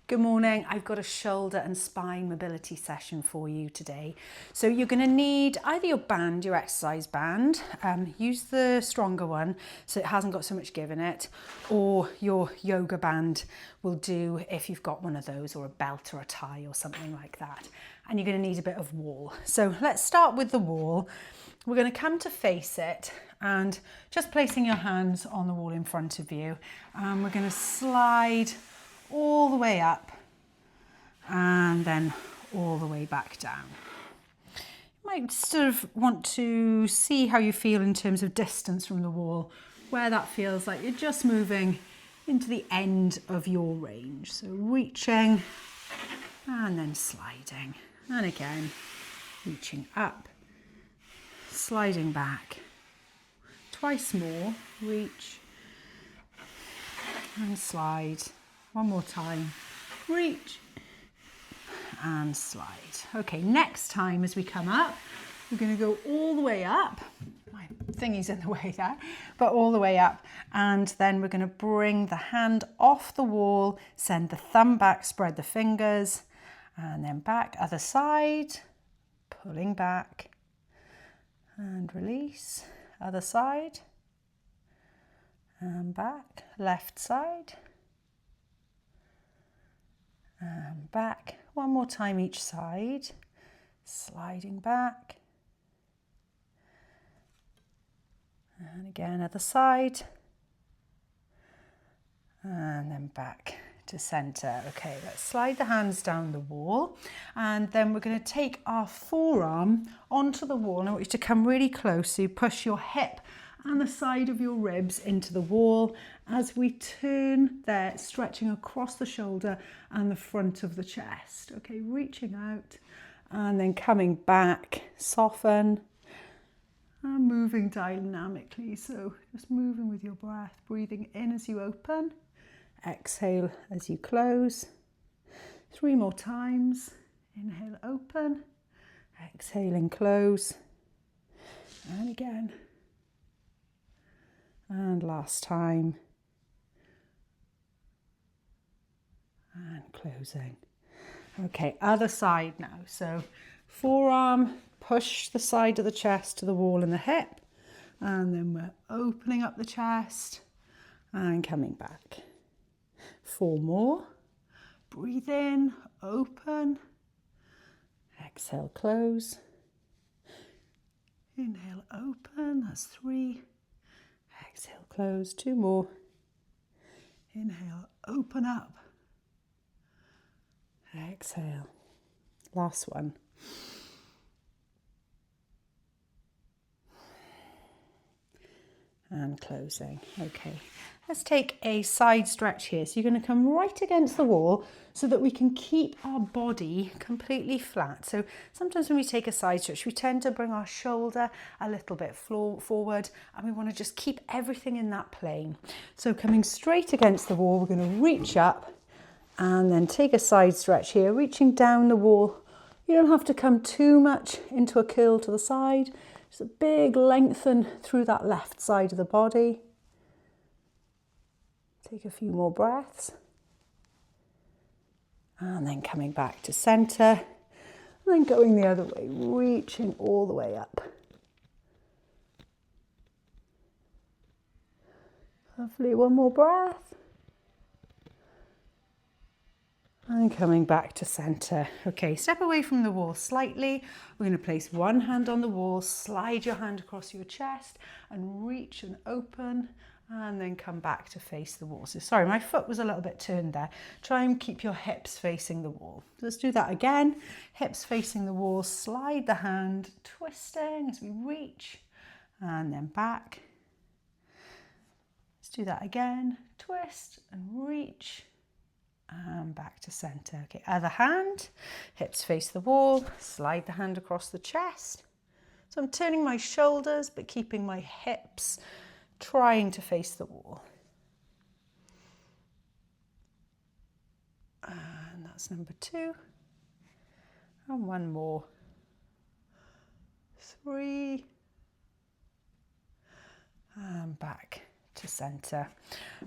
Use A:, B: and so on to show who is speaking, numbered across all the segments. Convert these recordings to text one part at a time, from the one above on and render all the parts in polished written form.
A: Good morning. I've got a shoulder and spine mobility session for you today. So you're going to need either your band, your exercise band, use the stronger one so it hasn't got so much give in it, or your yoga band will do if you've got one of those, or a belt or a tie or something like that. And you're going to need a bit of wall. So let's start with the wall. We're going to come to face it and just placing your hands on the wall in front of you. We're going to slide all the way up and then all the way back down. You might sort of want to see how you feel in terms of distance from the wall, where that feels like you're just moving into the end of your range. So reaching and then sliding, and again reaching up, sliding back, twice more, reach and slide. One more time, reach and slide. Okay, next time as we come up, we're going to go all the way up. My thingy's in the way there, but all the way up. And then we're going to bring the hand off the wall, send the thumb back, spread the fingers, and then back, other side, pulling back and release, other side, and back, left side, and back. One more time each side, sliding back, and again other side, and then back to center. Okay, let's slide the hands down the wall, and then we're going to take our forearm onto the wall. I want you to come really close, so you push your hip and the side of your ribs into the wall as we turn there, stretching across the shoulder and the front of the chest. Okay, reaching out and then coming back, soften and moving dynamically. So just moving with your breath, breathing in as you open, exhale as you close. 3 more times. Inhale, open, exhaling, close, and again. And last time, and closing. Okay, other side now. So forearm, push the side of the chest to the wall and the hip, and then we're opening up the chest and coming back. 4 more. Breathe in, open, exhale, close. Inhale, open, that's 3. Exhale, close. 2 more. Inhale, open up. Exhale. Last one. And closing. Okay, let's take a side stretch here. So you're going to come right against the wall so that we can keep our body completely flat. So sometimes when we take a side stretch, we tend to bring our shoulder a little bit forward, and we want to just keep everything in that plane. So coming straight against the wall, we're going to reach up and then take a side stretch here, reaching down the wall. You don't have to come too much into a curl to the side. Just a big lengthen through that left side of the body. Take a few more breaths. And then coming back to center. And then going the other way, reaching all the way up. Lovely, one more breath. And coming back to center. Okay, step away from the wall slightly. We're going to place one hand on the wall, slide your hand across your chest and reach and open, and then come back to face the wall. So sorry, my foot was a little bit turned there. Try and keep your hips facing the wall. Let's do that again. Hips facing the wall, slide the hand, twisting as we reach, and then back. Let's do that again. Twist and reach. And back to center. Okay, other hand, hips face the wall, slide the hand across the chest. So I'm turning my shoulders but keeping my hips trying to face the wall. And that's number 2. And one more. 3. And back to center.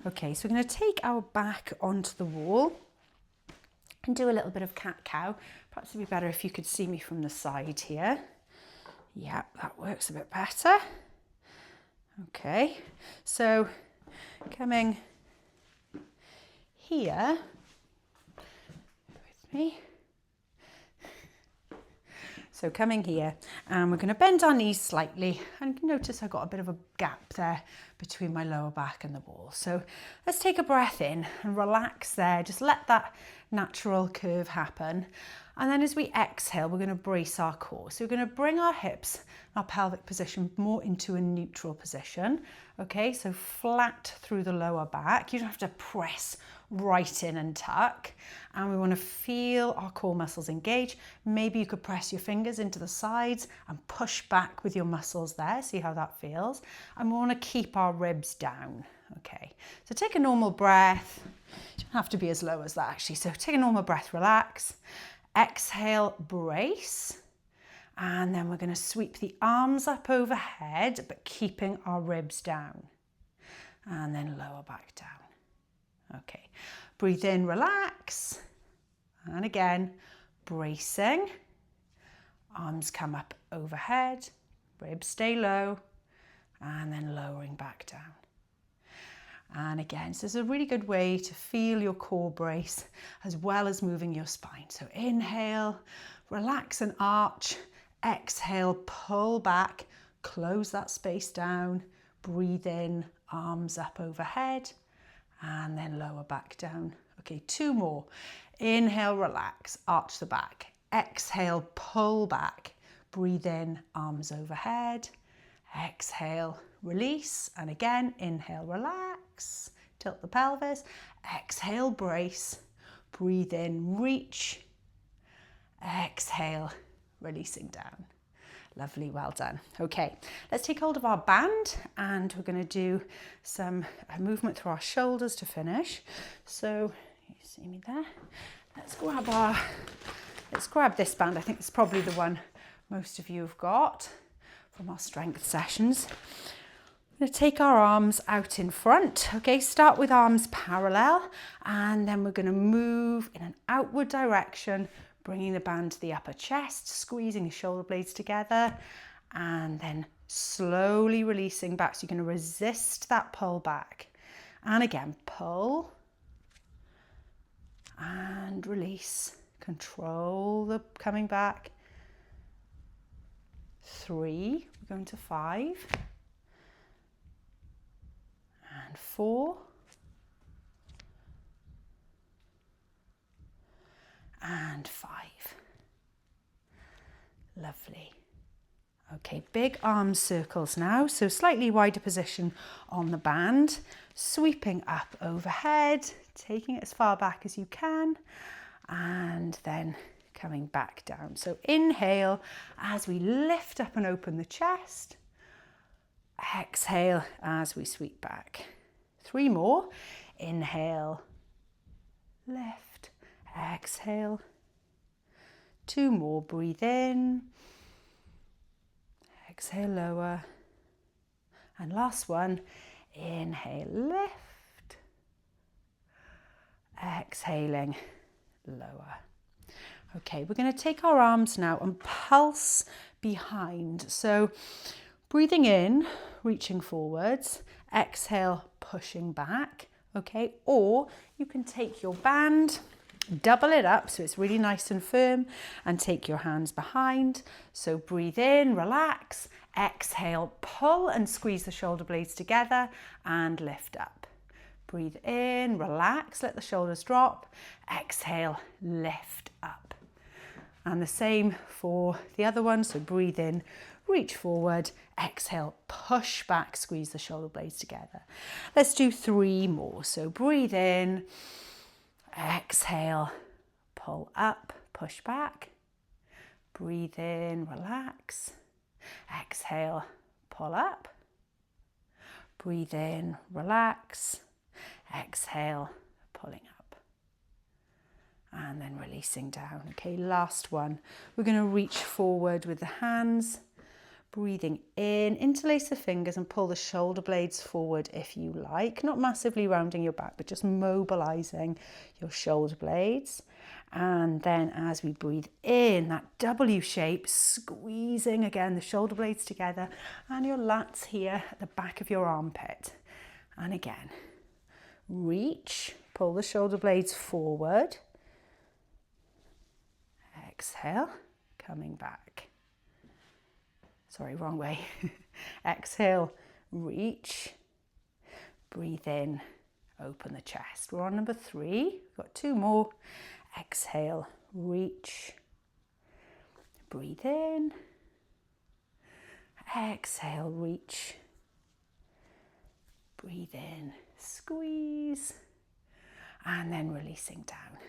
A: Okay, so we're going to take our back onto the wall And do a little bit of cat-cow. Perhaps it'd be better if you could see me from the side here. Yeah, that works a bit better. Okay, so coming here with me. So coming here, and we're going to bend our knees slightly, and notice I've got a bit of a gap there between my lower back and the wall. So let's take a breath in and relax there. Just let that natural curve happen. And then as we exhale, we're going to brace our core. So we're going to bring our hips, our pelvic position more into a neutral position. Okay, so flat through the lower back. You don't have to press right in and tuck. And we want to feel our core muscles engage. Maybe you could press your fingers into the sides and push back with your muscles there. See how that feels. And we want to keep our ribs down. Okay, so take a normal breath. You don't have to be as low as that actually. So take a normal breath, relax. Exhale, brace. And then we're going to sweep the arms up overhead, but keeping our ribs down. And then lower back down. Okay, breathe in, relax. And again, bracing. Arms come up overhead, ribs stay low, and then lowering back down. And again, so it's a really good way to feel your core brace as well as moving your spine. So inhale, relax and arch. Exhale, pull back, close that space down. Breathe in, arms up overhead, and then lower back down. Okay, 2 more. Inhale, relax, arch the back. Exhale, pull back. Breathe in, arms overhead. Exhale, release. And again, inhale, relax. Tilt the pelvis. Exhale, brace. Breathe in, reach. Exhale, releasing down. Lovely, well done. Okay, let's take hold of our band and we're going to do some movement through our shoulders to finish. So you see me there. Let's grab this band. I think it's probably the one most of you have got from our strength sessions. We're going to take our arms out in front. Okay, start with arms parallel, and then we're going to move in an outward direction, bringing the band to the upper chest, squeezing the shoulder blades together, and then slowly releasing back. So you're going to resist that pull back. And again, pull and release. Control the coming back. 3, we're going to 5. And 4. And 5. Lovely. Okay, big arm circles now. So slightly wider position on the band, sweeping up overhead, taking it as far back as you can, and then coming back down. So inhale as we lift up and open the chest. Exhale as we sweep back. 3 more. Inhale, lift, exhale. 2 more, breathe in, exhale, lower. And last one, inhale, lift, exhaling, lower. Okay, we're going to take our arms now and pulse behind. So breathing in, reaching forwards, exhale, pushing back, okay? Or you can take your band, double it up so it's really nice and firm, and take your hands behind. So breathe in, relax, exhale, pull and squeeze the shoulder blades together and lift up. Breathe in, relax, let the shoulders drop, exhale, lift up. And the same for the other one. So breathe in, reach forward, exhale, push back, squeeze the shoulder blades together. Let's do 3 more. So breathe in, exhale, pull up, push back. Breathe in, relax. Exhale, pull up. Breathe in, relax. Exhale, pulling up. And then releasing down. Okay, last one. We're going to reach forward with the hands. Breathing in, interlace the fingers and pull the shoulder blades forward if you like. Not massively rounding your back, but just mobilizing your shoulder blades. And then as we breathe in, that W shape, squeezing again the shoulder blades together and your lats here at the back of your armpit. And again, reach, pull the shoulder blades forward. Exhale, coming back. Sorry, wrong way. Exhale, reach, breathe in, open the chest. We're on number 3, we've got 2 more. Exhale, reach, breathe in, exhale, reach, breathe in, squeeze, and then releasing down.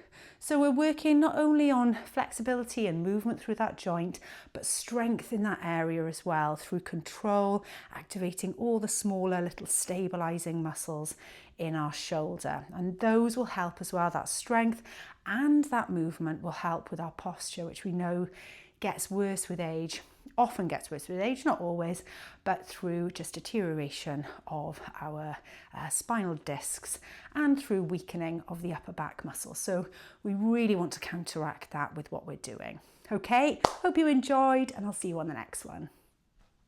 A: So we're working not only on flexibility and movement through that joint, but strength in that area as well through control, activating all the smaller little stabilizing muscles in our shoulder. And those will help as well. That strength and that movement will help with our posture, which we know gets worse with age, often gets worse with age, not always, but through just deterioration of our spinal discs and through weakening of the upper back muscle. So we really want to counteract that with what we're doing. Okay, hope you enjoyed, and I'll see you on the next one.